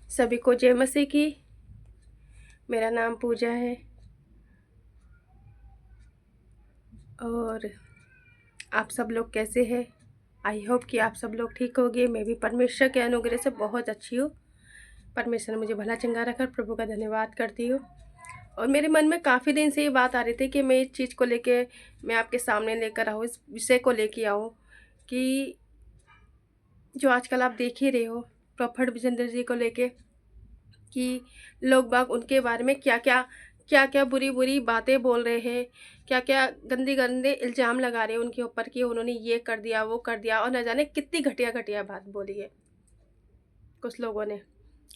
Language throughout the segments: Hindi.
सभी को जय मसीह की। मेरा नाम पूजा है और आप सब लोग कैसे हैं? आई होप कि आप सब लोग ठीक होंगे। मैं भी परमेश्वर के अनुग्रह से बहुत अच्छी हूँ। परमेश्वर ने मुझे भला चंगा रखा, प्रभु का धन्यवाद करती हूँ। और मेरे मन में काफ़ी दिन से ये बात आ रही थी कि मैं इस चीज़ को लेके मैं आपके सामने लेकर आऊँ, इस विषय को लेके आऊँ कि जो आजकल आप देख ही रहे हो प्रॉफिट विजेंद्र जी को लेके कि लोग बाग उनके बारे में क्या क्या बुरी बुरी बातें बोल रहे हैं, क्या क्या गंदे गंदे इल्ज़ाम लगा रहे हैं उनके ऊपर कि उन्होंने ये कर दिया वो कर दिया, और न जाने कितनी घटिया घटिया बात बोली है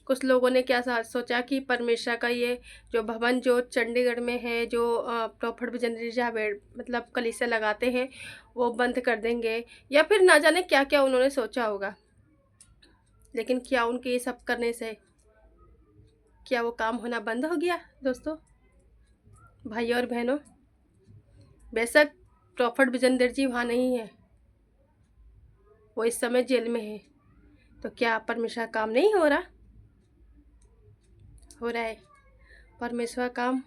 कुछ लोगों ने क्या सोचा कि परमेश्वर का ये जो भवन जो चंडीगढ़ में है, जो प्रॉफिट विजेंद्र जहाँ मतलब कलीसिया लगाते हैं वो बंद कर देंगे, या फिर ना जाने क्या क्या उन्होंने सोचा होगा। लेकिन क्या उनके ये सब करने से क्या वो काम होना बंद हो गया? दोस्तों, भाइयों और बहनों, बेशक प्रॉफिट विजेंद्र जी वहाँ नहीं है, वो इस समय जेल में है, तो क्या परमेश्वर काम नहीं हो रहा? हो रहा है। परमेश्वर काम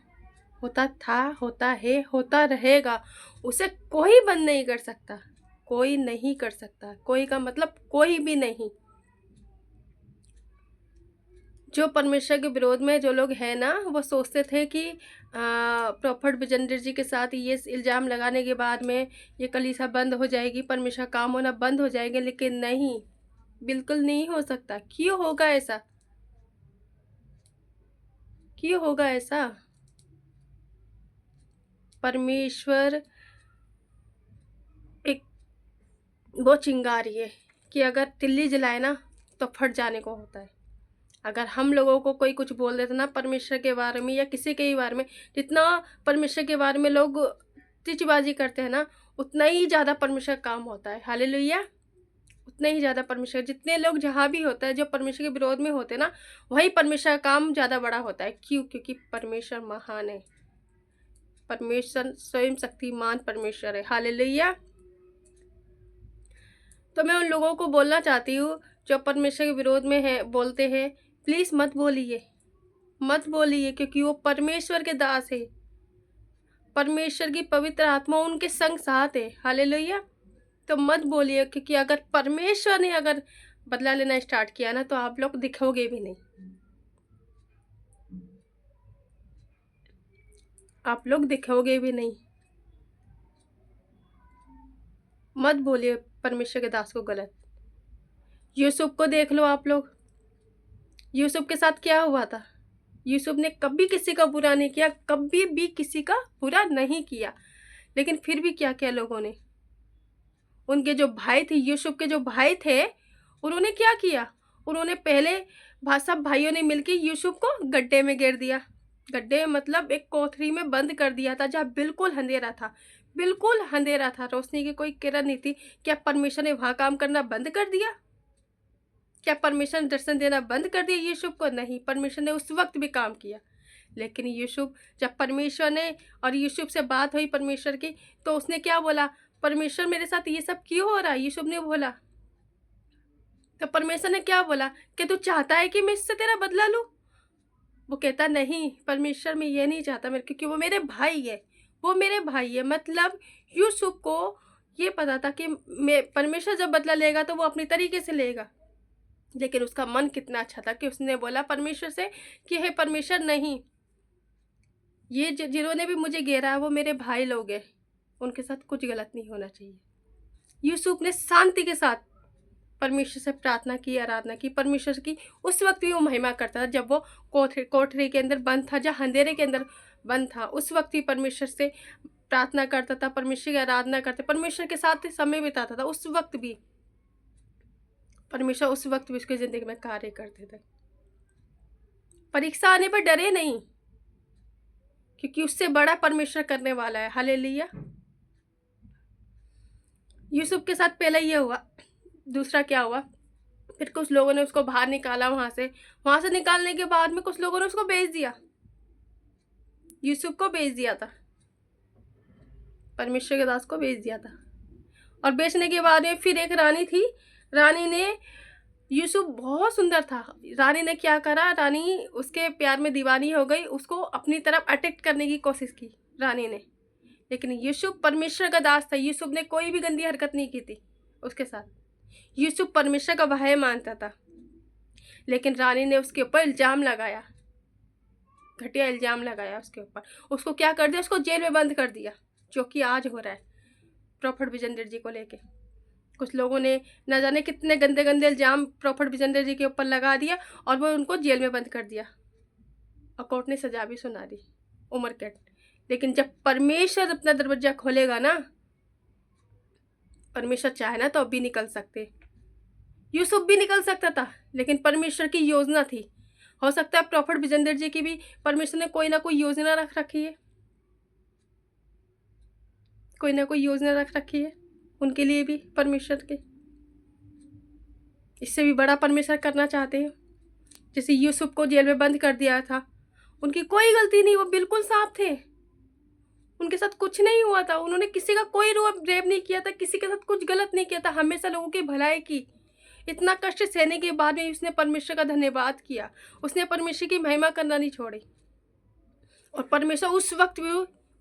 होता था, होता है, होता रहेगा। उसे कोई बंद नहीं कर सकता, कोई नहीं कर सकता। कोई का मतलब कोई भी नहीं। जो परमेश्वर के विरोध में जो लोग हैं ना, वो सोचते थे कि प्रॉफिट विजेंद्र जी के साथ ये इल्ज़ाम लगाने के बाद में ये कलीसिया बंद हो जाएगी, परमेश्वर काम होना बंद हो जाएंगे। लेकिन नहीं, बिल्कुल नहीं हो सकता। क्यों होगा ऐसा? क्यों होगा ऐसा? परमेश्वर एक वो चिंगारी है कि अगर तिल्ली जलाए ना तो फट जाने को होता है। अगर हम लोगों को कोई कुछ बोल देता ना परमेश्वर के बारे में या किसी के भी बारे में, जितना परमेश्वर के बारे में लोग तिचबाजी करते हैं ना, उतना ही ज़्यादा परमेश्वर काम होता है। हालेलुया। उतना ही ज़्यादा परमेश्वर, जितने लोग जहाँ भी होता है जो परमेश्वर के विरोध में होते हैं ना, वही परमेश्वर का काम ज़्यादा बड़ा होता है। क्यों? क्योंकि परमेश्वर महान है। परमेश्वर स्वयं शक्तिमान परमेश्वर है। हालेलुया। तो मैं उन लोगों को बोलना चाहती हूँ जो परमेश्वर के विरोध में है, बोलते हैं, प्लीज़ मत बोलिए, मत बोलिए, क्योंकि वो परमेश्वर के दास है। परमेश्वर की पवित्र आत्मा उनके संग साथ है। हालेलुया। तो मत बोलिए, क्योंकि अगर परमेश्वर ने अगर बदला लेना स्टार्ट किया ना, तो आप लोग दिखोगे भी नहीं, आप लोग दिखोगे भी नहीं। मत बोलिए परमेश्वर के दास को गलत। यूसुफ को देख लो आप लोग। यूसुफ के साथ क्या हुआ था? यूसुफ ने कभी किसी का बुरा नहीं किया, कभी भी किसी का बुरा नहीं किया। लेकिन फिर भी क्या किया लोगों ने? उनके जो भाई थे, यूसुफ के जो भाई थे, उन्होंने क्या किया? उन्होंने पहले सब भाइयों ने मिलकर यूसुफ को गड्ढे में गिर दिया। गड्ढे मतलब एक कोठरी में बंद कर दिया था, जहाँ बिल्कुल अंधेरा था, बिल्कुल अंधेरा था, रोशनी की कोई किरण नहीं थी। क्या परमेश्वर ने वहाँ काम करना बंद कर दिया? क्या परमेश्वर ने दर्शन देना बंद कर दिया यूसुफ को? नहीं, परमेश्वर ने उस वक्त भी काम किया। लेकिन यूसुफ, जब परमेश्वर ने और यूसुफ से बात हुई परमेश्वर की, तो उसने क्या बोला? परमेश्वर मेरे साथ ये सब क्यों हो रहा है? यूसुफ ने बोला। तो परमेश्वर ने क्या बोला कि तू चाहता है कि मैं इससे तेरा बदला लूं? वो कहता नहीं, परमेश्वर मैं ये नहीं चाहता, मेरे, क्योंकि वो मेरे भाई है, वो मेरे भाई है। मतलब यूसुफ को ये पता था कि मैं परमेश्वर जब बदला लेगा तो वो अपनी तरीके से लेगा। लेकिन उसका मन कितना अच्छा था कि उसने बोला परमेश्वर से कि हे परमेश्वर, नहीं, ये जिन्होंने भी मुझे घेरा है वो मेरे भाई लोग हैं, उनके साथ कुछ गलत नहीं होना चाहिए। यूसुफ ने शांति के साथ परमेश्वर से प्रार्थना की, आराधना की। परमेश्वर की उस वक्त भी वो महिमा करता था, जब वो कोठरी के अंदर बंद था, जहाँ अंधेरे के अंदर बंद था, उस वक्त ही परमेश्वर से प्रार्थना करता था, परमेश्वर की आराधना करता, परमेश्वर के साथ समय बिताता था। उस वक्त भी परमेश्वर उस वक्त भी उसकी ज़िंदगी में कार्य करते थे। परीक्षा आने पर डरे नहीं, क्योंकि उससे बड़ा परमेश्वर करने वाला है। हालेलुया। यूसुफ के साथ पहले ये हुआ। दूसरा क्या हुआ? फिर कुछ लोगों ने उसको बाहर निकाला वहाँ से निकालने के बाद में कुछ लोगों ने उसको बेच दिया। यूसुफ को बेच दिया था, परमेश्वर के दास को बेच दिया था। और बेचने के बाद में फिर एक रानी थी, रानी ने यूसुफ बहुत सुंदर था। रानी ने क्या करा, रानी उसके प्यार में दीवानी हो गई, उसको अपनी तरफ अट्रैक्ट करने की कोशिश की रानी ने। लेकिन यूसुफ परमेश्वर का दास था, यूसुफ ने कोई भी गंदी हरकत नहीं की थी उसके साथ। यूसुफ परमेश्वर का भाई मानता था। लेकिन रानी ने उसके ऊपर इल्ज़ाम लगाया, घटिया इल्ज़ाम लगाया उसके ऊपर। उसको क्या कर दिया, उसको जेल में बंद कर दिया, जो कि आज हो रहा है प्रॉफिट विजेंद्र जी को लेके। कुछ लोगों ने न जाने कितने गंदे गंदे इल्ज़ाम प्रॉफिट विजेंद्र जी के ऊपर लगा दिया और वो उनको जेल में बंद कर दिया और कोर्ट ने सजा भी सुना दी, उम्र कैद। लेकिन जब परमेश्वर अपना दरवाजा खोलेगा ना, परमेश्वर चाहे ना तो अब भी निकल सकते। यूसुफ भी निकल सकता था, लेकिन परमेश्वर की योजना थी। हो सकता है प्रॉफिट विजेंद्र जी की भी परमेश्वर ने कोई ना कोई योजना रख रखी है, कोई ना कोई योजना रख रखी है उनके लिए भी परमेश्वर के। इससे भी बड़ा परमेश्वर करना चाहते हैं। जैसे यूसुफ को जेल में बंद कर दिया था, उनकी कोई गलती नहीं, वो बिल्कुल साफ थे, उनके साथ कुछ नहीं हुआ था, उन्होंने किसी का कोई रेप नहीं किया था, किसी के साथ कुछ गलत नहीं किया था, हमेशा लोगों की भलाई की। इतना कष्ट सहने के बाद भी उसने परमेश्वर का धन्यवाद किया, उसने परमेश्वर की महिमा करना नहीं छोड़ी। और परमेश्वर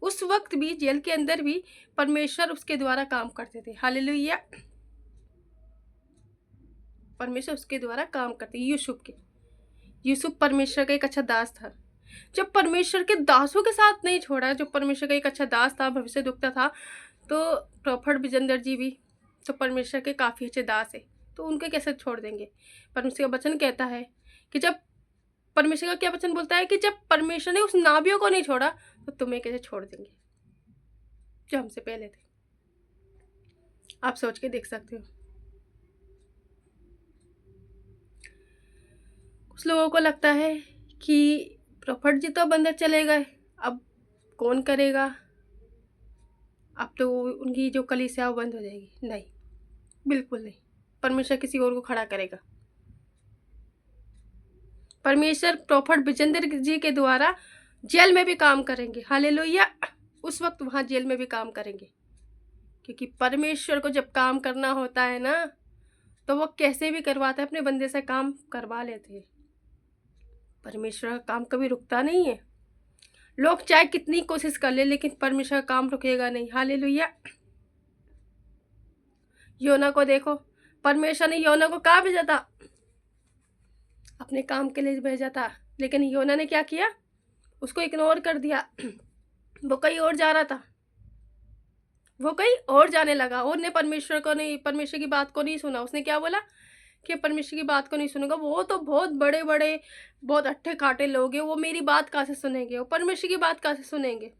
उस वक्त भी जेल के अंदर भी परमेश्वर उसके द्वारा काम करते थे। हालेलुया, परमेश्वर उसके द्वारा काम करते। यूसुफ परमेश्वर का एक अच्छा दास था। जब परमेश्वर के दासों के साथ नहीं छोड़ा, जो परमेश्वर का एक अच्छा दास था, भविष्य दुखता था, तो प्रॉफिट विजेंद्र जी भी तो परमेश्वर के काफ़ी अच्छे दास है, तो उनके कैसे छोड़ देंगे। परमेश्वर का वचन कहता है कि जब परमेश्वर का क्या वचन बोलता है कि जब परमेश्वर ने उस नाबियों को नहीं छोड़ा तो तुम्हें कैसे छोड़ देंगे जो हमसे पहले थे। आप सोच के देख सकते हो। कुछ लोगों को लगता है कि प्रॉफिट जी तो बंदर चले गए, अब कौन करेगा, अब तो उनकी जो कलीसिया वो बंद हो जाएगी। नहीं, बिल्कुल नहीं, परमेश्वर किसी और को खड़ा करेगा। परमेश्वर प्रॉफिट विजेंद्र जी के द्वारा जेल में भी काम करेंगे। हालेलुया, उस वक्त वहाँ जेल में भी काम करेंगे, क्योंकि परमेश्वर को जब काम करना होता है ना, तो वो कैसे भी करवाता है, अपने बंदे से काम करवा लेते हैं। परमेश्वर का काम कभी रुकता नहीं है। लोग चाहे कितनी कोशिश कर ले, लेकिन परमेश्वर का काम रुकेगा नहीं। हालेलुया। योना को देखो, परमेश्वर ने योना को कहाँ भेजा था, अपने काम के लिए भेजा था, लेकिन योना ने क्या किया, उसको इग्नोर कर दिया। वो कहीं और जा रहा था, वो कहीं और जाने लगा, और ने परमेश्वर की बात को नहीं सुना। उसने क्या बोला कि परमेश्वर की बात को नहीं सुनूंगा, वो तो बहुत बड़े बड़े बहुत अट्ठे काटे लोग हैं, वो मेरी बात कहाँ से सुनेंगे, वो परमेश्वर की बात कहाँ से सुनेंगे,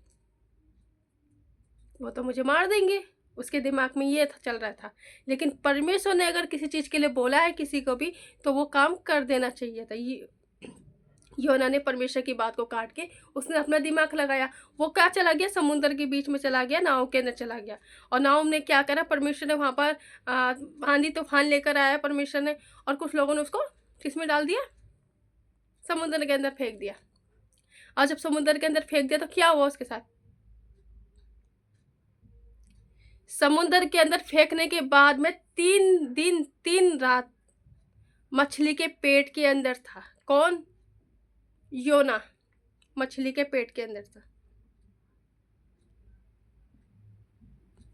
वो तो मुझे मार देंगे। उसके दिमाग में ये चल रहा था। लेकिन परमेश्वर ने अगर किसी चीज़ के लिए बोला है किसी को भी, तो वो काम कर देना चाहिए था। योना ने परमेश्वर की बात को काट के उसने अपना दिमाग लगाया, वो क्या चला गया, समुद्र के बीच में चला गया, नाव के अंदर चला गया। और नाव ने क्या करा, परमेश्वर ने वहाँ पर आंधी तूफान लेकर आया परमेश्वर ने, और कुछ लोगों ने उसको किसमें डाल दिया, समुद्र के अंदर फेंक दिया। और जब समुद्र के अंदर फेंक दिया तो क्या हुआ उसके साथ, समुद्र के अंदर फेंकने के बाद में 3 दिन 3 रात मछली के पेट के अंदर था। कौन, योना मछली के पेट के अंदर था।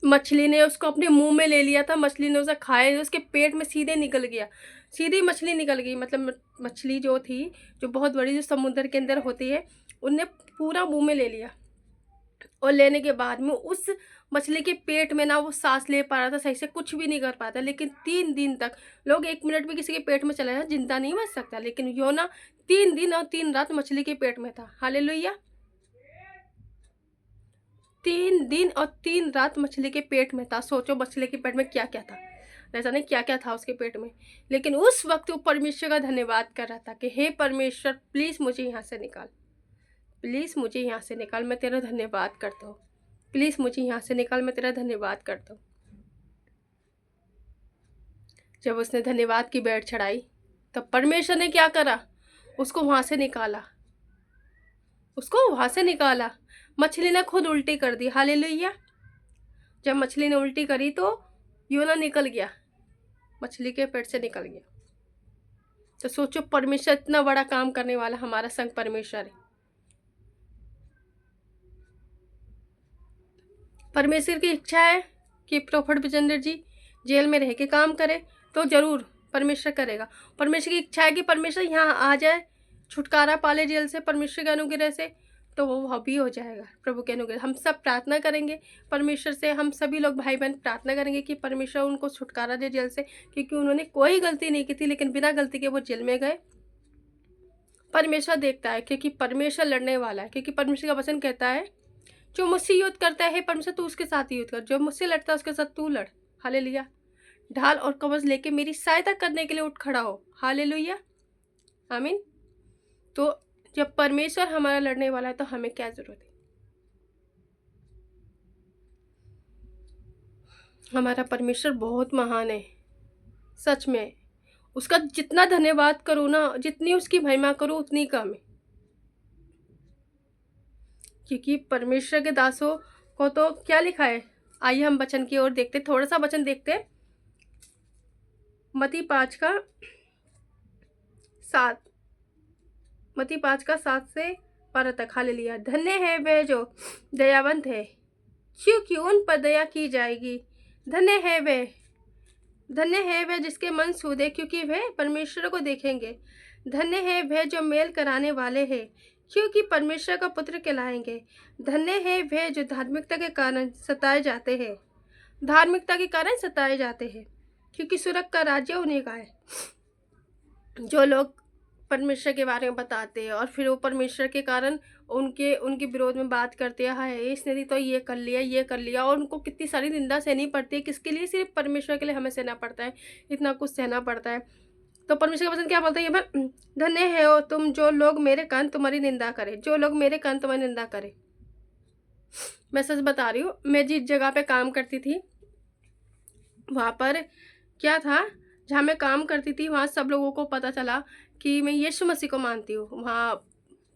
मछली ने उसको अपने मुंह में ले लिया था, मछली ने उसे खाया, उसके पेट में सीधे निकल गया, सीधी मछली निकल गई। मतलब मछली जो थी, जो बहुत बड़ी, जो समुद्र के अंदर होती है, उनने पूरा मुंह में ले लिया। और लेने के बाद में उस मछली के पेट में ना वो सांस ले पा रहा था, सही से कुछ भी नहीं कर पाता। लेकिन 3 दिन तक, लोग 1 मिनट भी किसी के पेट में चला जाए जिंदा नहीं बच सकता, लेकिन योना 3 दिन और 3 रात मछली के पेट में था। हालेलुया, 3 दिन और 3 रात मछली के पेट में था। सोचो मछली के पेट में क्या क्या था, ऐसा नहीं क्या क्या था उसके पेट में। लेकिन उस वक्त वो परमेश्वर का धन्यवाद कर रहा था कि हे परमेश्वर, प्लीज़ मुझे यहाँ से निकाल, प्लीज़ मुझे यहाँ से निकाल, मैं तेरा धन्यवाद करता हूँ, प्लीज़ मुझे यहाँ से निकाल, मैं तेरा धन्यवाद करता हूँ। जब उसने धन्यवाद की बेड़ चढ़ाई, तब परमेश्वर ने क्या करा, उसको वहाँ से निकाला, उसको वहाँ से निकाला। मछली ने खुद उल्टी कर दी। हालेलुया, जब मछली ने उल्टी करी तो योना निकल गया, मछली के पेट से निकल गया। तो सोचो परमेश्वर इतना बड़ा काम करने वाला हमारा संग परमेश्वर है। परमेश्वर की इच्छा है कि प्रोफेट विजेंद्र जी जेल में रह के काम करे, तो ज़रूर परमेश्वर करेगा। परमेश्वर की इच्छा है कि परमेश्वर यहाँ आ जाए, छुटकारा पाले जेल से परमेश्वर के अनुग्रह से, तो वो भी हो जाएगा प्रभु के अनुग्रह। हम सब प्रार्थना करेंगे परमेश्वर से, हम सभी लोग भाई बहन प्रार्थना करेंगे कि परमेश्वर उनको छुटकारा दे जेल से, क्योंकि उन्होंने कोई गलती नहीं की थी, लेकिन बिना गलती के वो जेल में गए। परमेश्वर देखता है, क्योंकि परमेश्वर लड़ने वाला है, क्योंकि परमेश्वर का वचन कहता है जो मुझसे युद्ध करता है परमेश्वर तू उसके साथ ही युद्ध कर, जो मुझसे लड़ता है उसके साथ तू लड़। हालेलुया। ढाल और कवच लेके मेरी सहायता करने के लिए उठ खड़ा हो। हालेलुया, आमीन। तो जब परमेश्वर हमारा लड़ने वाला है तो हमें क्या जरूरत है। हमारा परमेश्वर बहुत महान है, सच में। उसका जितना धन्यवाद करो ना, जितनी उसकी महिमा करो उतनी कम है, क्योंकि परमेश्वर के दासों को तो क्या लिखा है। आइए हम वचन की ओर देखते, थोड़ा सा वचन देखते। मत्ती 5:7, मत्ती 5:7 से 12 तक। हालेलुया। धन्य है वे जो दयावंत है, क्योंकि उन पर दया की जाएगी। धन्य है वे जिसके मन सूदे, क्योंकि वे परमेश्वर को देखेंगे। धन्य है वे जो मेल कराने वाले हैं, क्योंकि परमेश्वर का पुत्र कहलाएंगे। धन्य है वे जो धार्मिकता के कारण सताए जाते हैं, क्योंकि स्वर्ग का राज्य उन्हीं का है। जो लोग परमेश्वर के बारे में बताते हैं और फिर वो परमेश्वर के कारण उनके विरोध में बात करते हैं, हाय इसने तो ये कर लिया, और उनको कितनी सारी निंदा सहनी पड़ती है। किसके लिए? सिर्फ परमेश्वर के लिए हमें सहना पड़ता है, इतना कुछ सहना पड़ता है। तो परमेश्वर का वचन क्या बोलता है ये? धन्य है हो तुम जो लोग मेरे कारण तुम्हारी निंदा करे। मैं सच बता रही हूँ, मैं जिस जगह पे काम करती थी वहाँ पर क्या था, जहाँ मैं काम करती थी वहाँ सब लोगों को पता चला कि मैं यीशु मसीह को मानती हूँ। वहाँ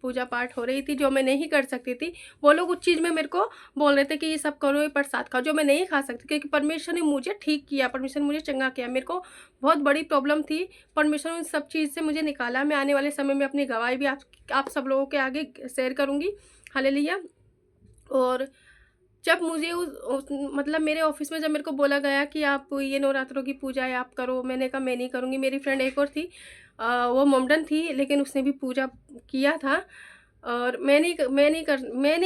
पूजा पाठ हो रही थी, जो मैं नहीं कर सकती थी। वो लोग उस चीज़ में मेरे को बोल रहे थे कि ये सब करो, ये प्रसाद खाओ, जो मैं नहीं खा सकती, क्योंकि परमेश्वर ने मुझे ठीक किया, परमेश्वर ने मुझे चंगा किया। मेरे को बहुत बड़ी प्रॉब्लम थी, परमेश्वर उन सब चीज़ से मुझे निकाला। मैं आने वाले समय में अपनी गवाही भी आप सब लोगों के आगे शेयर करूँगी। हालेलुया। और जब मुझे मतलब मेरे ऑफिस में जब मेरे को बोला गया कि आप ये नवरात्रों की पूजा है आप करो, मैंने कहा मैं नहीं करूँगी। मेरी फ्रेंड एक और थी, वो मोमडन थी, लेकिन उसने भी पूजा किया था और मैं नहीं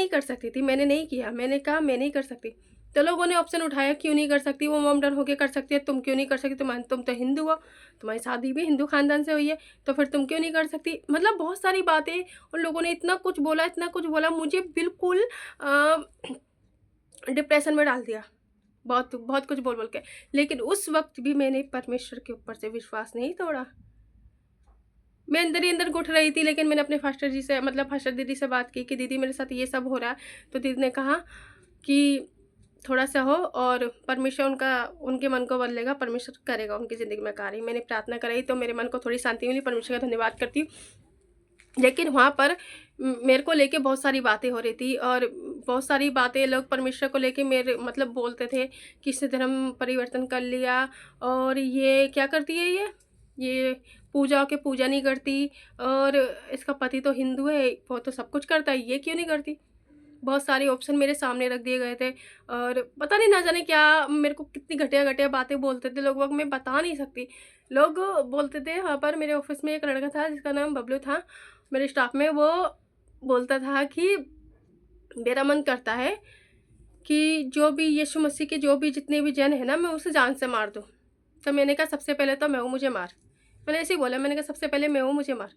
कर सकती थी। मैंने नहीं किया, मैंने कहा मैं नहीं कर सकती। तो लोगों ने ऑप्शन उठाया, क्यों नहीं कर सकती, वो मोमडन होके कर सकती है, तुम क्यों नहीं कर सकती, तुम तो हिंदू हो, तुम्हारी शादी भी हिंदू खानदान से हुई है, तो फिर तुम क्यों नहीं कर सकती। मतलब बहुत सारी बातें उन लोगों ने इतना कुछ बोला, मुझे बिल्कुल डिप्रेशन में डाल दिया, बहुत बहुत कुछ बोल के। लेकिन उस वक्त भी मैंने परमेश्वर के ऊपर से विश्वास नहीं तोड़ा। मैं अंदर ही अंदर घुट रही थी, लेकिन मैंने अपने फास्टर दीदी से बात की कि दीदी मेरे साथ ये सब हो रहा है। तो दीदी ने कहा कि थोड़ा सा हो और परमेश्वर उनके मन को बदलेगा, परमेश्वर करेगा उनकी ज़िंदगी में कार्य। मैंने प्रार्थना कराई तो मेरे मन को थोड़ी शांति मिली, परमेश्वर का धन्यवाद करती हूँ। लेकिन वहाँ पर मेरे को लेके बहुत सारी बातें हो रही थी और बहुत सारी बातें लोग परमेश्वर को लेके मेरे मतलब बोलते थे कि इसने धर्म परिवर्तन कर लिया और ये क्या करती है, ये पूजा नहीं करती, और इसका पति तो हिंदू है, वो तो सब कुछ करता है, ये क्यों नहीं करती। बहुत सारे ऑप्शन मेरे सामने रख दिए गए थे और पता नहीं ना जाने क्या मेरे को कितनी घटिया बातें बोलते थे लोग, मैं बता नहीं सकती। लोग बोलते थे, वहाँ पर मेरे ऑफिस में एक लड़का था जिसका नाम बबलू था, मेरे स्टाफ में, वो बोलता था कि मेरा मन करता है कि जो भी यीशु मसीह के जो भी जितने भी जन है ना, मैं उसे जान से मार दूँ। तो मैंने कहा सबसे पहले तो मैं हूँ, मुझे मार। मैंने ऐसे ही बोला, मैंने कहा सबसे पहले मैं हूँ, मुझे मार।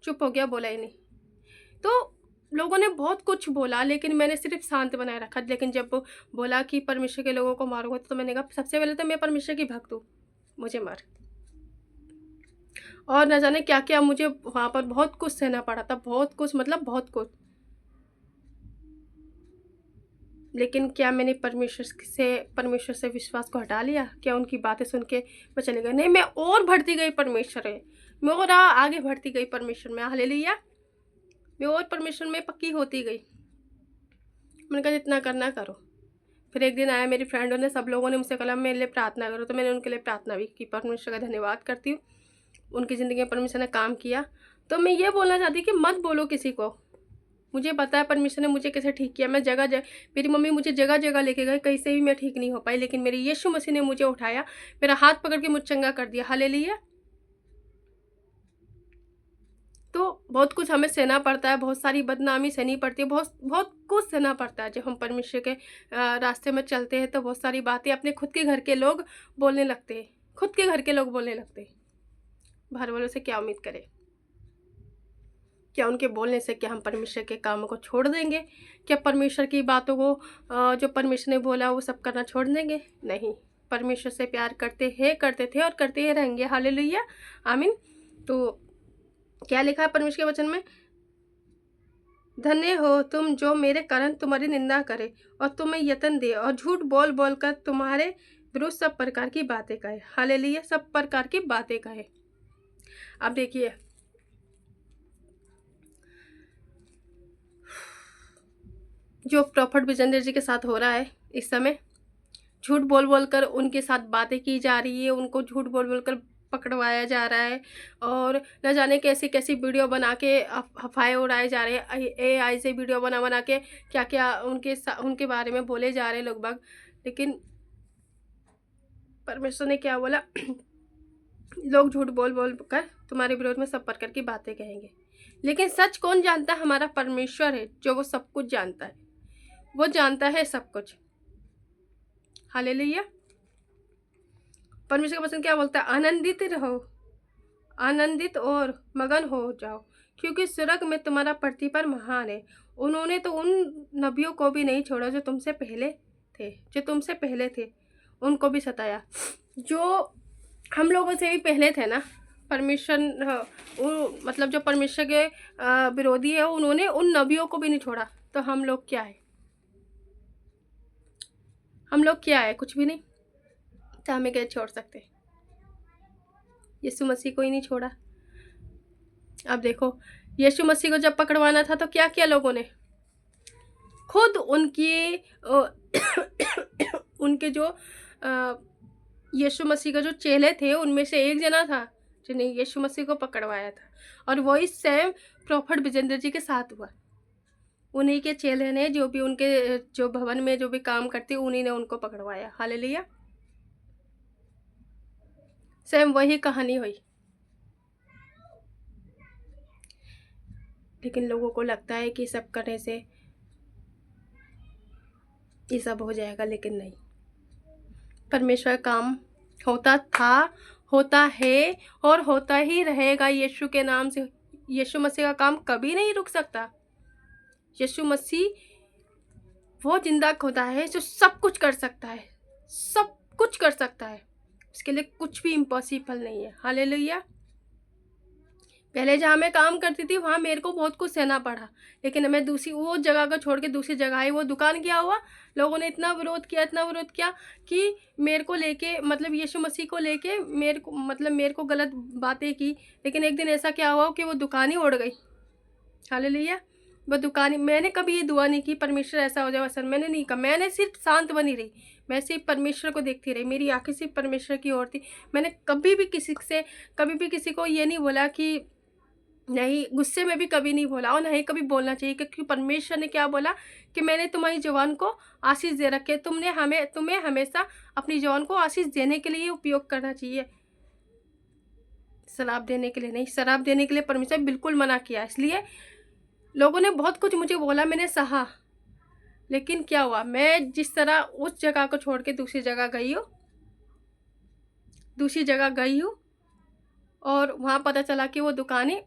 चुप हो गया, बोला ही नहीं। तो लोगों ने बहुत कुछ बोला, लेकिन मैंने सिर्फ शांत बनाए रखा। लेकिन जब वो बोला कि परमेश्वर के लोगों को मारूंगा, तो मैंने कहा सबसे पहले तो मैं परमेश्वर की भक्त हूँ, मुझे मार। और न जाने क्या क्या मुझे वहाँ पर बहुत कुछ सहना पड़ा था, बहुत कुछ, मतलब बहुत कुछ। लेकिन क्या मैंने परमेश्वर से विश्वास को हटा लिया? क्या उनकी बातें सुन के मैं चली गई? नहीं, मैं और बढ़ती गई परमेश्वर में, मैं और आगे बढ़ती गई परमेश्वर में। हालेलुया। मैं और परमेश्वर में पक्की होती गई। मैंने कहा जितना करना करो। फिर एक दिन आया, मेरी फ्रेंडों ने, सब लोगों ने मुझसे कहा मेरे लिए प्रार्थना करो, तो मैंने उनके लिए प्रार्थना भी की। परमेश्वर का धन्यवाद करती हूँ। उनकी ज़िंदगी में परमेश्वर ने काम किया। तो मैं ये बोलना चाहती कि मत बोलो किसी को। मुझे पता है परमेश्वर ने मुझे कैसे ठीक किया। मैं मेरी मम्मी मुझे जगह जगह लेके गए, कहीं से भी मैं ठीक नहीं हो पाई, लेकिन मेरे यीशु मसीह ने मुझे उठाया, मेरा हाथ पकड़ के मुझे चंगा कर दिया। हालेलुया। तो बहुत कुछ हमें सहना पड़ता है, बहुत सारी बदनामी सहनी पड़ती है, बहुत बहुत कुछ सहना पड़ता है। जब हम परमेश्वर के रास्ते में चलते हैं तो बहुत सारी बातें अपने खुद के घर के लोग बोलने लगते हैं, खुद के घर के लोग बोलने लगते हैं। बाहर वालों से क्या उम्मीद करें? क्या उनके बोलने से क्या हम परमेश्वर के कामों को छोड़ देंगे? क्या परमेश्वर की बातों को जो परमेश्वर ने बोला वो सब करना छोड़ देंगे? नहीं, परमेश्वर से प्यार करते थे और करते ही रहेंगे। हालेलुया, आमीन। तो क्या लिखा है परमेश्वर के वचन में? धन्य हो तुम जो मेरे कारण तुम्हारी निंदा करे और तुम्हें यतन दे और झूठ बोल बोल कर तुम्हारे विरुद्ध सब प्रकार की बातें कहे। हालेलुया, सब प्रकार की बातें कहे। अब देखिए, जो प्रॉफिट विजेंद्र जी के साथ हो रहा है इस समय, झूठ बोल बोल कर उनके साथ बातें की जा रही है, उनको झूठ बोल बोल कर पकड़वाया जा रहा है और न जाने कैसी कैसी वीडियो बना के अफवाहें उड़ाए जा रहे हैं। AI से वीडियो बना बना के क्या क्या उनके बारे में बोले जा रहे हैं लोग बाग। लेकिन परमेश्वर ने क्या बोला? लोग झूठ बोल बोल कर तुम्हारे विरोध में सब प्रकार की बातें कहेंगे, लेकिन सच कौन जानता है? हमारा परमेश्वर है, जो वो सब कुछ जानता है, वो जानता है सब कुछ। हालेलुया। परमेश्वर का वचन क्या बोलता है? आनंदित रहो, आनंदित और मगन हो जाओ, क्योंकि स्वर्ग में तुम्हारा प्रतिफल महान है। उन्होंने तो उन नबियों को भी नहीं छोड़ा जो तुमसे पहले थे, उनको भी सताया। जो हम लोगों से भी पहले थे ना, परमेश्वर मतलब जो परमेश्वर के विरोधी है, उन्होंने उन नबियों को भी नहीं छोड़ा। तो हम लोग क्या है? कुछ भी नहीं। तो हमें क्या छोड़ सकते? यीशु मसीह को ही नहीं छोड़ा। अब देखो, यीशु मसीह को जब पकड़वाना था तो क्या किया लोगों ने? खुद उनके जो यीशु मसीह का जो चेले थे, उनमें से एक जना था जिन्हें यीशु मसीह को पकड़वाया था, और वही सेम प्रॉफिट विजेंद्र जी के साथ हुआ। उन्हीं के चेले ने, जो भी उनके जो भवन में जो भी काम करते, उन्हीं ने उनको पकड़वाया। हालेलुया। सेम वही कहानी हुई। लेकिन लोगों को लगता है कि सब करने से ये सब हो जाएगा, लेकिन नहीं। परमेश्वर काम होता था, होता है और होता ही रहेगा यीशु के नाम से। यीशु मसीह का काम कभी नहीं रुक सकता। यीशु मसीह वो जिंदा खुदा है जो सब कुछ कर सकता है, सब कुछ कर सकता है। उसके लिए कुछ भी इम्पॉसिबल नहीं है। हालेलुया। पहले जहाँ मैं काम करती थी वहाँ मेरे को बहुत कुछ सहना पड़ा, लेकिन मैं दूसरी वो जगह को छोड़ के दूसरी जगह आई। वो दुकान क्या हुआ, लोगों ने इतना विरोध किया कि मेरे को लेके, मतलब यीशु मसीह को लेके मेरे को गलत बातें की। लेकिन एक दिन ऐसा क्या हुआ कि वो दुकान ही उड़ गई। हालेलुया। वो दुकान, मैंने कभी ये दुआ नहीं की परमेश्वर ऐसा हो जाए वैसा, मैंने नहीं कहा। मैंने सिर्फ शांत बनी रही, मैं सिर्फ परमेश्वर को देखती रही, मेरी आंखें सिर्फ परमेश्वर की ओर थी। मैंने कभी भी किसी को ये नहीं बोला कि नहीं, गुस्से में भी कभी नहीं बोला, और नहीं कभी बोलना चाहिए, क्योंकि परमेश्वर ने क्या बोला कि मैंने तुम्हारी जवान को आशीष दे रखे। तुम्हें हमेशा अपनी जवान को आशीष देने के लिए उपयोग करना चाहिए, शराब देने के लिए नहीं। शराब देने के लिए परमेश्वर बिल्कुल मना किया। इसलिए लोगों ने बहुत कुछ मुझे बोला, मैंने सहा, लेकिन क्या हुआ? मैं जिस तरह उस जगह को छोड़ के दूसरी जगह गई हूँ और वहाँ पता चला कि वो दुकानें,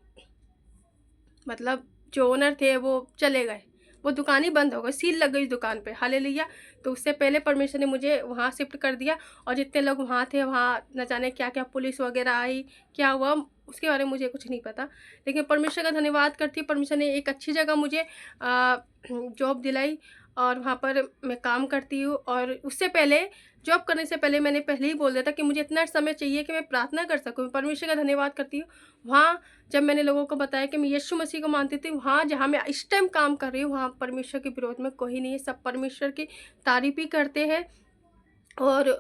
मतलब जो ओनर थे वो चले गए, वो दुकान ही बंद हो गई, सील लग गई दुकान पे। हालेलुया। तो उससे पहले परमेश्वर ने मुझे वहाँ शिफ्ट कर दिया, और जितने लोग वहाँ थे, वहाँ न जाने क्या क्या पुलिस वगैरह आई, क्या हुआ उसके बारे में मुझे कुछ नहीं पता। लेकिन परमेश्वर का धन्यवाद करती हूँ, परमेश्वर ने एक अच्छी जगह मुझे जॉब दिलाई, और वहाँ पर मैं काम करती हूँ। और उससे पहले, जॉब करने से पहले मैंने पहले ही बोल दिया था कि मुझे इतना समय चाहिए कि मैं प्रार्थना कर सकूँ। परमेश्वर का धन्यवाद करती हूँ। वहाँ जब मैंने लोगों को बताया कि मैं यीशु मसीह को मानती थी, वहाँ जहाँ मैं इस टाइम काम कर रही हूँ, वहाँ परमेश्वर के विरोध में कोई नहीं है। सब परमेश्वर की तारीफ ही करते हैं, और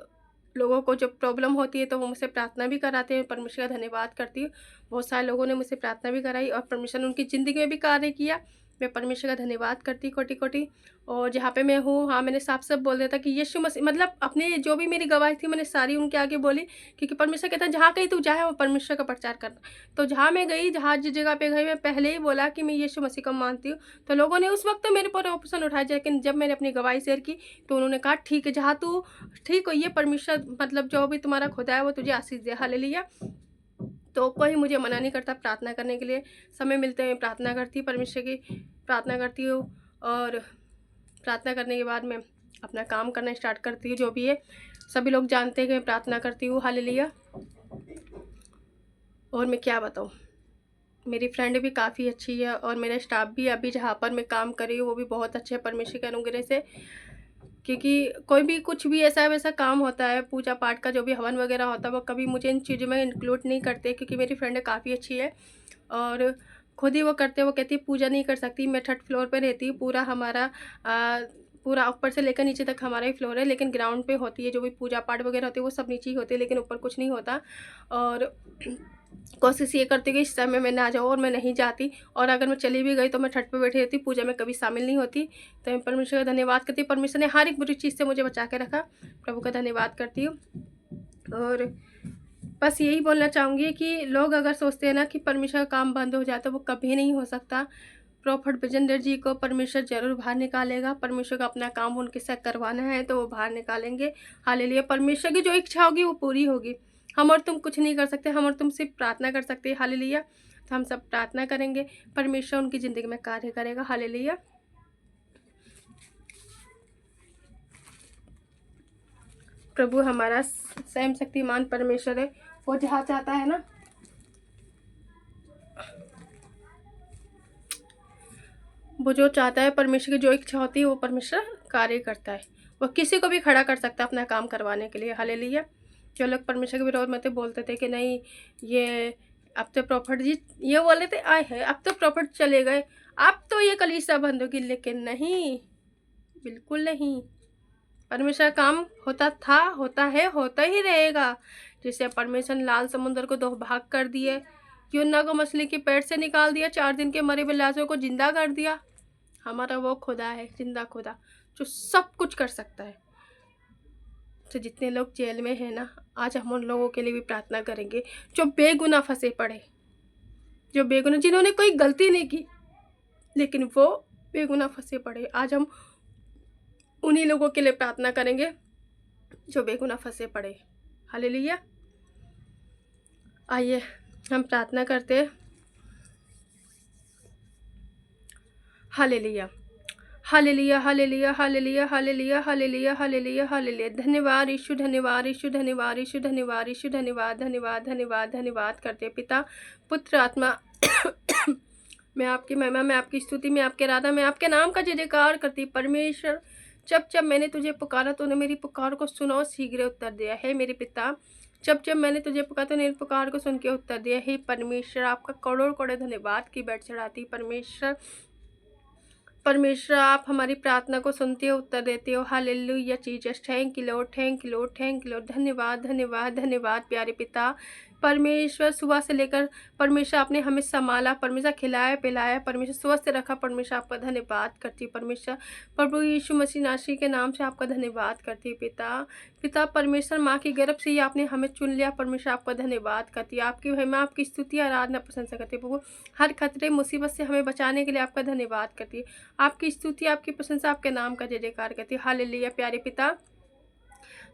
लोगों को जब प्रॉब्लम होती है तो वो मुझसे प्रार्थना भी कराते हैं, परमेश्वर का धन्यवाद करती हूँ। बहुत सारे लोगों ने मुझसे प्रार्थना भी कराई और परमेश्वर ने उनकी ज़िंदगी में भी कार्य किया। मैं परमेश्वर का धन्यवाद करती कोटि-कोटि। और जहाँ पे मैं हूँ, हाँ, मैंने साफ-साफ बोल दिया था कि यीशु मसीह, मतलब अपने जो भी मेरी गवाही थी मैंने सारी उनके आगे बोली, क्योंकि परमेश्वर कहता है जहाँ कहीं तू जाए वहाँ परमेश्वर का प्रचार करना। तो जहाँ मैं गई, जहाँ जिस जगह पे गई, मैं पहले ही बोला कि मैं यीशु मसीह को मानती हूँ। तो लोगों ने उस वक़्त तो मेरे पर ऑप्शन उठाया, लेकिन जब मैंने अपनी गवाही शेयर की तो उन्होंने कहा ठीक है, जहाँ तू ठीक हो, ये परमेश्वर, मतलब जो भी तुम्हारा खुदा है वो तुझे आशीष दे। हालेलुया। तो कोई मुझे मना नहीं करता प्रार्थना करने के लिए। समय मिलते हुए प्रार्थना करती हूँ, परमेश्वर की प्रार्थना करती हूँ। और प्रार्थना करने के बाद मैं अपना काम करना स्टार्ट करती हूँ, जो भी है। सभी लोग जानते हैं कि मैं प्रार्थना करती हूँ। हालेलुया। और मैं क्या बताऊँ, मेरी फ्रेंड भी काफ़ी अच्छी है और मेरा स्टाफ भी अभी जहाँ पर मैं काम कर रही हूँ वो भी बहुत अच्छे है परमेश्वर के अनुग्रह से। क्योंकि कोई भी कुछ भी ऐसा वैसा काम होता है, पूजा पाठ का जो भी हवन वगैरह होता है, वो कभी मुझे इन चीज़ों में इंक्लूड नहीं करते, क्योंकि मेरी फ्रेंड काफ़ी अच्छी है और खुद ही वो करते हैं। वो कहती है पूजा नहीं कर सकती। मैं थर्ड फ्लोर पे रहती हूँ, पूरा हमारा पूरा ऊपर से लेकर नीचे तक हमारा ही फ्लोर है, लेकिन ग्राउंड पे होती है जो भी पूजा पाठ वगैरह होती है वो सब नीचे ही होती है, लेकिन ऊपर कुछ नहीं होता। और कोशिश ये करती हूँ कि इस समय मैं ना जाऊँ, और मैं नहीं जाती। और अगर मैं चली भी गई तो मैं छत पे बैठी रहती, पूजा में कभी शामिल नहीं होती। तो मैं परमेश्वर का धन्यवाद करती हूँ, परमेश्वर ने हर एक बुरी चीज़ से मुझे बचा के रखा। प्रभु का धन्यवाद करती हूँ। और बस यही बोलना चाहूँगी कि लोग अगर सोचते हैं ना कि परमेश्वर का काम बंद हो जाए, तो वो कभी नहीं हो सकता। प्रॉफिट विजेंद्र जी को परमेश्वर ज़रूर बाहर निकालेगा। परमेश्वर का अपना काम उनके साथ करवाना है तो वो बाहर निकालेंगे। हालेलुया। परमेश्वर की जो इच्छा होगी वो पूरी होगी। हम और तुम कुछ नहीं कर सकते, हम और तुम सिर्फ प्रार्थना कर सकते हैं। हालेलुया। तो हम सब प्रार्थना करेंगे, परमेश्वर उनकी ज़िंदगी में कार्य करेगा। हालेलुया। प्रभु हमारा स्वयं शक्तिमान परमेश्वर है। वो जहाँ चाहता है ना, वो जो चाहता है, परमेश्वर की जो इच्छा होती है वो परमेश्वर कार्य करता है। वो किसी को भी खड़ा कर सकता है अपना काम करवाने के लिए। हालेलुया। जो लोग परमेश्वर के विरोध में थे, बोलते थे कि नहीं, ये अब तो प्रॉफिट जी ये बोले थे आए हैं, अब तो प्रॉफिट चले गए, अब तो ये कलीसिया बंद होगी, लेकिन नहीं, बिल्कुल नहीं। परमेश्वर का काम होता था, होता है, होता ही रहेगा। जैसे परमेश्वर ने लाल समुद्र को 2 भाग कर दिए, यूना को मछली के पेट से निकाल दिया, 4 दिन के मरे हुए लाशों को जिंदा कर दिया। हमारा वो खुदा है, जिंदा खुदा, जो सब कुछ कर सकता है। तो जितने लोग जेल में हैं ना, आज हम उन लोगों के लिए भी प्रार्थना करेंगे जो बेगुनाह फंसे पड़े, जो बेगुनाह, जिन्होंने कोई गलती नहीं की लेकिन वो बेगुनाह फंसे पड़े। आज हम उन्हीं लोगों के लिए प्रार्थना करेंगे जो बेगुनाह फंसे पड़े। हालेलुया। आइए हम प्रार्थना करते हैं। Hallelujah. Hallelujah, hallelujah, hallelujah, hallelujah, hallelujah, hallelujah, hallelujah. धन्यवाद यीशु, धन्यवाद यीशु, धन्यवाद यीशु, धन्यवाद यीशु, धन्यवाद, धन्यवाद, धन्यवाद, धन्यवाद करते पिता, पुत्र, आत्मा। मैं आपकी महिमा, मैं आपकी स्तुति, मैं आपके आराधना, मैं आपके नाम का जयकार करती। परमेश्वर, जब जब मैंने तुझे पुकारा तूने मेरी पुकार को सुना और शीघ्र उत्तर दिया है। मेरे पिता, जब जब मैंने तुझे पुकारा तो मेरी पुकार को सुन के उत्तर दिया है। परमेश्वर, आपका करोड़ करोड़ धन्यवाद की बैठ चढ़ाती। परमेश्वर, परमेश्वर, आप हमारी प्रार्थना को सुनते हो, उत्तर देते हो। Hallelujah Jesus, thank you Lord, thank you Lord, thank you Lord. धन्यवाद, धन्यवाद, धन्यवाद प्यारे पिता। परमेश्वर, सुबह से लेकर परमेश्वर आपने हमें संभाला, परमेश्वर खिलाया पिलाया, परमेश्वर स्वस्थ रखा। परमेश्वर आपका धन्यवाद करती हूँ। परमेश्वर, प्रभु यीशु मसीह नासरी के नाम से आपका धन्यवाद करती हूँ पिता। पिता परमेश्वर, माँ की गर्भ से ही आपने हमें चुन लिया। परमेश्वर आपका धन्यवाद करती है। आपकी महिमा, आपकी स्तुति, आराधना, प्रशंसा करती है। प्रभु, हर खतरे मुसीबत से हमें बचाने के लिए आपका धन्यवाद करती है। आपकी स्तुति, आपकी प्रशंसा, आपके नाम का जय जयकार करती है। हालेलुया प्यारे पिता,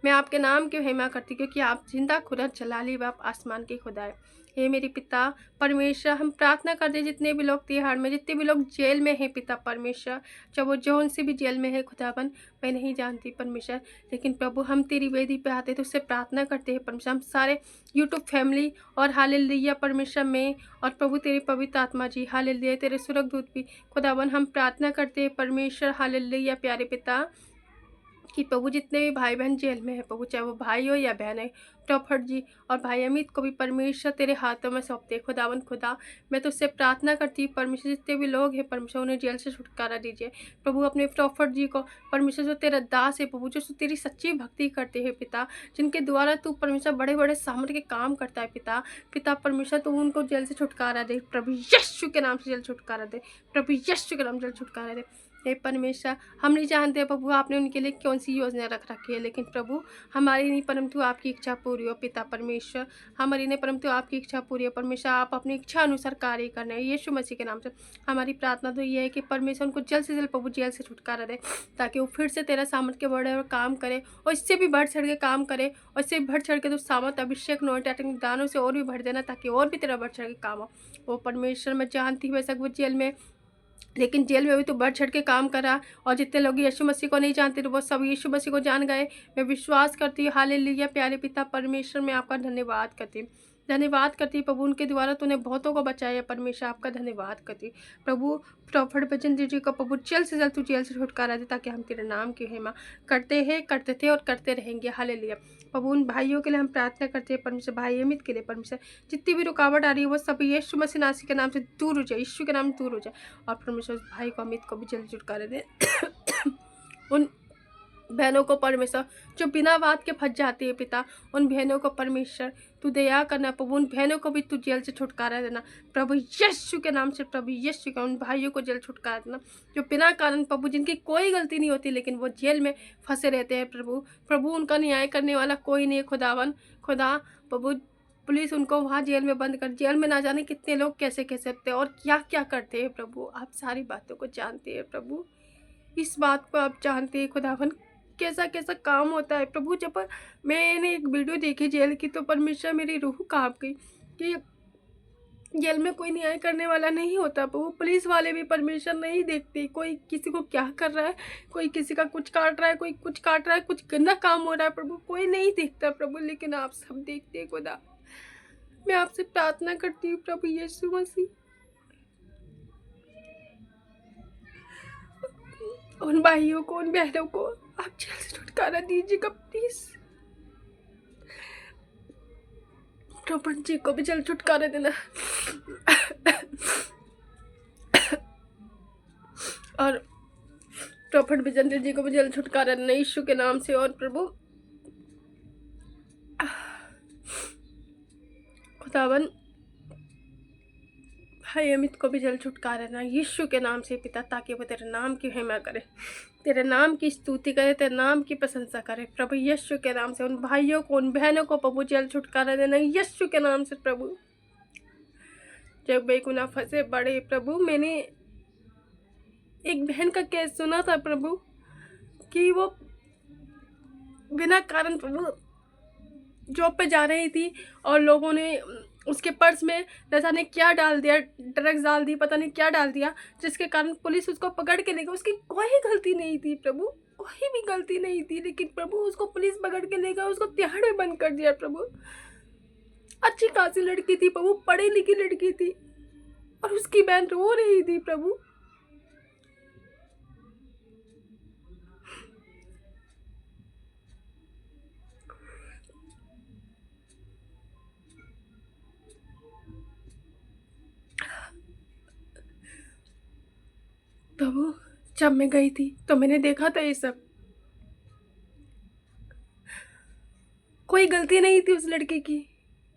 मैं आपके नाम की महिमा करती क्योंकि आप जिंदा खुदा जलाली बाप आसमान के खुदा है। हे मेरे पिता परमेश्वर, हम प्रार्थना करते जितने भी लोग तिहाड़ में, जितने भी लोग जेल में हैं पिता परमेश्वर, चाहे वो जौन से भी जेल में है खुदावन, मैं नहीं जानती परमेश्वर, लेकिन प्रभु हम तेरी वेदी पे आते तो उससे प्रार्थना करते हैं परमेश्वर। हम सारे यूट्यूब फैमिली और हालेलुया परमेश्वर में, और प्रभु तेरी पवित्र आत्मा जी, हालेलुया तेरे सुरगदूत भी खुदावन, हम प्रार्थना करते हैं परमेश्वर। हालेलुया प्यारे पिता, कि प्रभु जितने भी भाई बहन जेल में है प्रभु, चाहे वो भाई हो या बहन है, प्रॉफट जी और भाई अमित को भी परमेश्वर तेरे हाथों में सौंपते। खुदावन खुदा, मैं तुझसे प्रार्थना करती हूँ परमेश्वर, जितने भी लोग हैं परमेश्वर उन्हें जेल से छुटकारा दीजिए प्रभु। अपने प्रॉफट जी को परमेश्वर, जो तेरा दास है प्रभु, जो तेरी सच्ची भक्ति करते हैं पिता, जिनके द्वारा तू परमेश्वर बड़े बड़े सामर्थ्य के काम करता है पिता। पिता परमेश्वर तू उनको जेल से छुटकारा दे प्रभु, यीशु के नाम से जेल छुटकारा दे प्रभु, यीशु के नाम से जेल छुटकारा दे। हे परमेश्वर, हम नहीं जानते प्रभु आपने उनके लिए कौन सी योजना रख रखी है, लेकिन प्रभु हमारी नहीं परंतु आपकी इच्छा पूरी हो पिता परमेश्वर। हमारी नहीं परंतु आपकी इच्छा पूरी हो परमेश्वर। आप अपनी इच्छा अनुसार कार्य करना है यीशु मसीह के नाम से। हमारी प्रार्थना तो ये है कि परमेश्वर उनको जल्द से जल्द प्रभु जेल से छुटकारा दे, ताकि वो फिर से तेरा सामर्थ के बड़े और काम करे, और इससे भी बढ़ चढ़ के काम करे, और इससे बढ़ चढ़ के तो सामर्थ अभिषेक नोटिंग दानों से और भी बढ़ देना, ताकि और भी तेरा बढ़ चढ़ के काम हो। वो परमेश्वर मैं जानती हूँ बेशक वो जेल में, लेकिन जेल में भी तो बढ़ चढ़ के काम करा, और जितने लोग यीशु मसीह को नहीं जानते तो वो सब यीशु मसीह को जान गए। मैं विश्वास करती हूँ हालेलुया। प्यारे पिता परमेश्वर, मैं आपका धन्यवाद करती हूँ, धन्यवाद करती प्रभु। उनके द्वारा तूने बहुतों को बचाया परमेश्वर, आपका धन्यवाद करती प्रभु। प्रॉफिट भजन जी को प्रभु जल्द से जल्द तू जेल से छुटकारा दे, ताकि हम तेरे नाम की महिमा करते हैं, करते थे और करते रहेंगे। हालेलुया प्रभु। उन भाइयों के लिए हम प्रार्थना करते हैं परमेश्वर, भाई अमित के लिए परमेश्वर, जितनी भी रुकावट आ रही है वो सब यीशु मसीह नासी के नाम से दूर हो जाए, यीशु के नाम दूर हो जाए, और परमेश्वर उस भाई को अमित को भी जल्द छुटकारा दे। उन बहनों को परमेश्वर जो बिना बात के फंस जाती है पिता, उन बहनों को परमेश्वर तू दया करना प्रभु। उन बहनों को भी तू जेल से छुटकारा देना प्रभु, यीशु के नाम से प्रभु, यीशु के। उन भाइयों को जेल छुटकारा देना जो बिना कारण प्रभु, जिनकी कोई गलती नहीं होती लेकिन वो जेल में फंसे रहते हैं प्रभु। प्रभु उनका न्याय करने वाला कोई नहीं है खुदावन खुदा प्रभु। पुलिस उनको वहाँ जेल में बंद कर, जेल में ना जाने कितने लोग कैसे कैसे होते हैं और क्या क्या करते हैं प्रभु। आप सारी बातों को जानते हैं प्रभु, इस बात को आप जानते हैं खुदावन, कैसा कैसा काम होता है प्रभु। जब मैंने एक वीडियो देखी जेल की तो परमेश्वर मेरी रूह कांप गई कि जेल में कोई न्याय करने वाला नहीं होता प्रभु। पुलिस वाले भी परमेश्वर नहीं देखते कोई किसी को क्या कर रहा है, कोई किसी का कुछ काट रहा है, कोई कुछ काट रहा है, कुछ गंदा काम हो रहा है प्रभु, कोई नहीं देखता प्रभु, लेकिन आप सब देखते हैं खुदा। मैं आपसे प्रार्थना करती हूँ प्रभु यीशु मसीह, उन भाइयों को, उन बहनों को आप जेल से छुटकारा दीजिएगा प्लीज। प्रॉफिट जी को भी जल्द छुटकारा देना और प्रॉफिट विजेंद्र जी को भी जल्द छुटकारा देना यीशु के नाम से। और प्रभु खुदावन भाई अमित को भी जल्द छुटकारा देना यीशु के नाम से पिता, ताकि वो तेरे नाम की महिमा करे, तेरे नाम की स्तुति करे, तेरे नाम की प्रशंसा करे प्रभु यीशु के नाम से। उन भाइयों को, उन बहनों को प्रभु जल्द छुटकारा देना यीशु के नाम से प्रभु। जब बेगुनाह फंसे बड़े प्रभु, मैंने एक बहन का केस सुना था प्रभु कि वो बिना कारण प्रभु जॉब पे जा रही थी और लोगों ने उसके पर्स में न जाने क्या डाल दिया, ड्रग्स डाल दी, पता नहीं क्या डाल दिया, जिसके कारण पुलिस उसको पकड़ के ले गई। उसकी कोई गलती नहीं थी प्रभु, कोई भी गलती नहीं थी, लेकिन प्रभु उसको पुलिस पकड़ के ले गई, उसको तिहाड़ में बंद कर दिया प्रभु। अच्छी खासी लड़की थी प्रभु, पढ़ी लिखी लड़की थी, और उसकी बहन रो रही थी प्रभु। प्रभु जब मैं गई थी तो मैंने देखा था ये सब, कोई गलती नहीं थी उस लड़के की,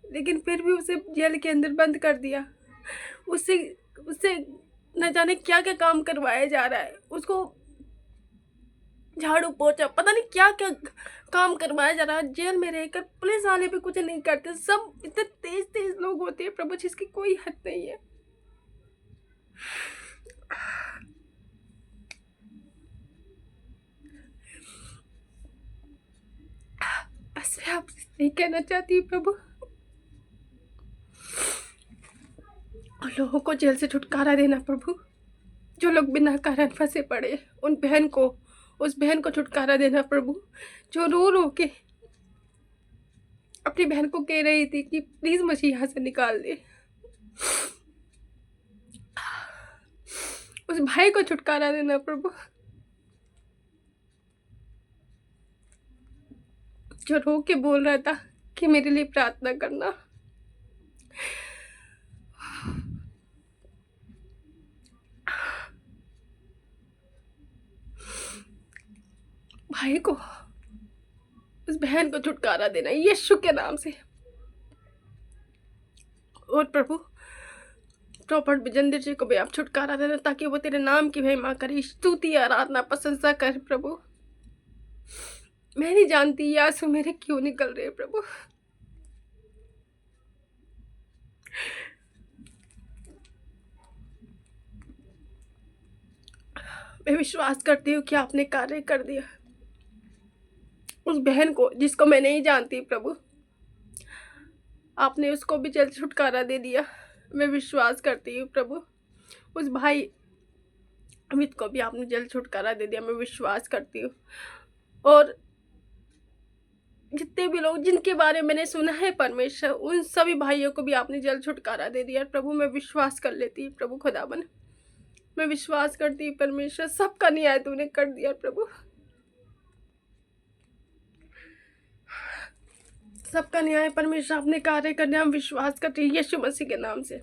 लेकिन फिर भी उसे जेल के अंदर बंद कर दिया। उससे उससे न जाने क्या क्या काम करवाया जा रहा है, उसको झाड़ू पोछा पता नहीं क्या क्या काम करवाया जा रहा है जेल में रहकर। पुलिस वाले भी कुछ नहीं करते, सब इतने तेज तेज लोग होते हैं प्रभु, जिसकी कोई हद नहीं है। बस मैं आपसे यही कहना चाहती हूँ प्रभु, और लोगों को जेल से छुटकारा देना प्रभु। जो लोग बिना कारण फंसे पड़े, उन बहन को, उस बहन को छुटकारा देना प्रभु, जो रो रो के अपनी बहन को कह रही थी कि प्लीज मुझे यहाँ से निकाल दे। उस भाई को छुटकारा देना प्रभु। जो रो के बोल रहा था कि मेरे लिए प्रार्थना करना। भाई को, उस बहन को छुटकारा देना यीशु के नाम से। और प्रभु प्रॉपर्ट विजेंद्र जी को भी आप छुटकारा देना, ताकि वो तेरे नाम की महिमा करे, स्तुति आराधना प्रशंसा करे। प्रभु मैं नहीं जानती ये आंसू मेरे क्यों निकल रहे हैं प्रभु। मैं विश्वास करती हूँ कि आपने कार्य कर दिया उस बहन को जिसको मैं नहीं जानती प्रभु, आपने उसको भी जल्द छुटकारा दे दिया। मैं विश्वास करती हूँ प्रभु, उस भाई अमित को भी आपने जल्द छुटकारा दे दिया। मैं विश्वास करती हूँ। और जितने भी लोग जिनके बारे में मैंने सुना है परमेश्वर, उन सभी भाइयों को भी आपने जल्द छुटकारा दे दिया प्रभु। मैं विश्वास कर लेती हूँ प्रभु खुदावन, मैं विश्वास करती हूँ परमेश्वर, सबका न्याय तूने कर दिया प्रभु, सबका न्याय परमेश्वर आपने कार्य कर दिया। हम विश्वास करते हैं यीशु मसीह के नाम से।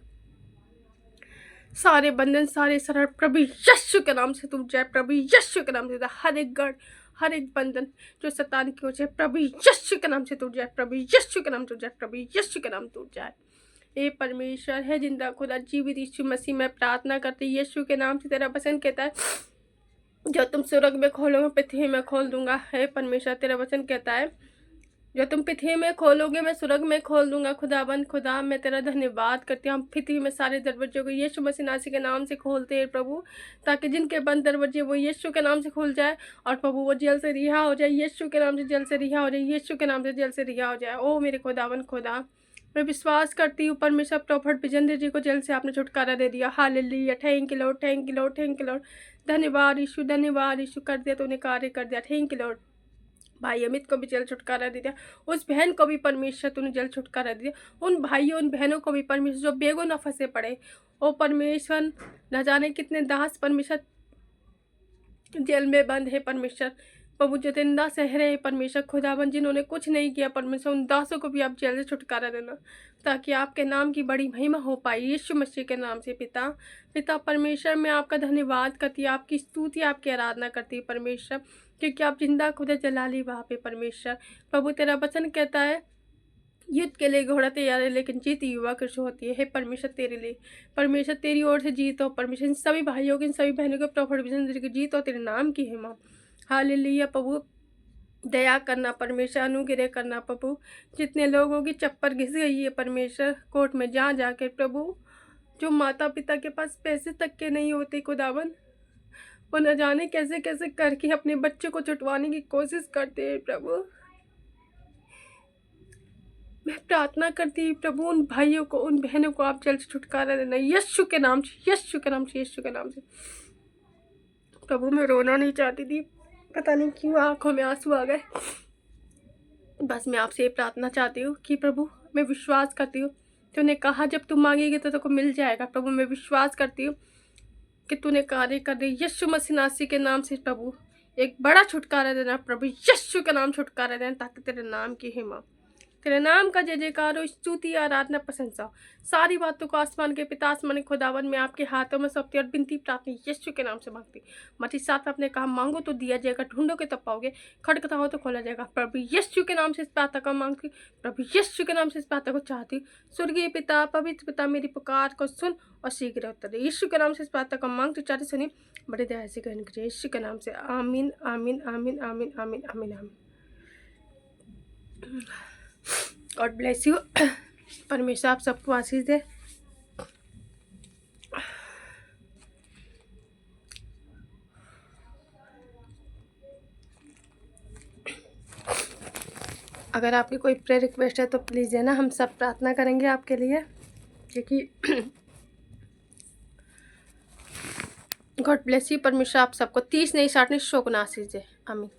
सारे बंधन सारे सरल प्रभु यीशु के नाम से टूट जाए, प्रभु यीशु के नाम से। हर एक गढ़ हर एक बंधन जो शैतान की ओर है प्रभु यीशु के नाम से टूट जाए, प्रभु यीशु के नाम टूट जाए, प्रभु यीशु के नाम टूट जाए। हे परमेश्वर है जिंदा खुदा जीवित यीशु मसीह, मैं प्रार्थना करती यीशु के नाम से। तेरा वचन कहता है जो तुम स्वर्ग में खोलोगे पृथ्वी में खोल दूंगा। हे परमेश्वर तेरा वचन कहता है जो तुम पृथ्वी में खोलोगे मैं स्वर्ग में खोल दूंगा। खुदाबंद खुदा मैं तेरा धन्यवाद करती हूँ। हम पृथ्वी में सारे दरवाजों को यीशु मसीह नासी के नाम से खोलते हैं प्रभु, ताकि जिनके बंद दरवाजे वो यीशु के नाम से खुल जाए और प्रभु वो जेल से रिहा हो जाए। यीशु के नाम से जेल से रिहा हो जाए, यीशु के नाम से जेल से रिहा हो जाए। ओ मेरे खुदाबंद खुदा मैं विश्वास करती हूँ परमेश्वर प्रॉफिट विजेंद्र जी को जेल से आपने छुटकारा दे दिया। Hallelujah, thank you Lord, thank you Lord, thank you Lord. धन्यवाद यीशु, धन्यवाद यीशु, कर दिया तूने कार्य कर दिया। Thank you Lord. भाई अमित को भी जल छुटकारा दे दिया, उस बहन को भी परमेश्वर तूने जल छुटकारा दे दिया। उन भाइयों उन बहनों को भी परमेश्वर जो बेगुनाह फंसे पड़े, ओ परमेश्वर न जाने कितने दास परमेश्वर जेल में बंद है परमेश्वर। प्रभु जो जिंदा सह रहे परमेश्वर खुदावन, जिन्होंने कुछ नहीं किया परमेश्वर, उन दासों को भी आप जेल से छुटकारा देना, ताकि आपके नाम की बड़ी महिमा हो पाए यीशु मसीह के नाम से। पिता पिता परमेश्वर मैं आपका धन्यवाद करती हूँ, आपकी स्तुति आपकी आराधना करती हूँ परमेश्वर, क्योंकि आप जिंदा खुदा जलाली वहाँ पे परमेश्वर। प्रभु तेरा वचन कहता है युद्ध के लिए घोड़ा तैयार है लेकिन जीत युवा कृष्ण होती है। हे परमेश्वर तेरे लिए परमेश्वर तेरी ओर से जीत हो परमेश्वर, इन सभी भाइयों की इन सभी बहनों के प्रॉफिट विजन की जीत हो तेरे नाम की है माँ। हालेलुया प्रभु दया करना परमेश्वर, अनुग्रह करना प्रभु। जितने लोगों की चप्पल घिस गई है परमेश्वर कोर्ट में जा जाकर प्रभु, जो माता पिता के पास पैसे तक के नहीं होते खुदावन, वो न जाने कैसे कैसे करके अपने बच्चे को छुटवाने की कोशिश करते हैं प्रभु। मैं प्रार्थना करती हूँ प्रभु उन भाइयों को उन बहनों को आप जल्द छुटकारा देना यीशु के नाम से, यीशु के नाम से, यीशु के नाम से। प्रभु मैं रोना नहीं चाहती थी, पता नहीं क्यों आंखों में आंसू आ गए। बस मैं आपसे ये प्रार्थना चाहती हूँ कि प्रभु मैं विश्वास करती हूँ, तूने कहा जब तुम मांगेगी तो तुमको मिल जाएगा। प्रभु मैं विश्वास करती हूँ कि तूने कार्य कर दी यीशु मसीह नासी के नाम से। प्रभु एक बड़ा छुटकारा देना प्रभु, यीशु के नाम छुटकारा देना, ताकि तेरे नाम की हिम्मत, तेरे नाम का जय जयकार हो, स्तुति आराधना प्रशंसा हो। सारी बातों को आसमान के पिता आसमान खुदावन में आपके हाथों में सौंपती और बिनती प्रार्थना यीशु के नाम से मांगती। मत्ती 7 में आपने कहा मांगो तो दिया जाएगा, ढूंढो के तब पाओगे, खटखटाओ तो खोला जाएगा। प्रभु यीशु के नाम से इस प्रार्थना का मांगती, प्रभु यीशु के नाम से इस प्रार्थना को चाहती। स्वर्गीय पिता पवित्र पिता मेरी पुकार को सुन और शीघ्र उत्तर दे। यीशु के नाम से इस प्रार्थना का मांगती चाहती, सुनी बड़े दया से ग्रहण करिए यीशु के नाम से। आमीन आमीन आमीन आमीन आमीन आमीन आमीन। God bless you. परमेश्वर आप सबको आशीष दे। अगर आपकी कोई प्रेयर रिक्वेस्ट है तो प्लीज़ देना, हम सब प्रार्थना करेंगे आपके लिए, क्योंकि गॉड ब्लेस यू। परमेश्वर आप सबको 30 नहीं 60 नहीं 100 गुना आशीष दे। आमीन।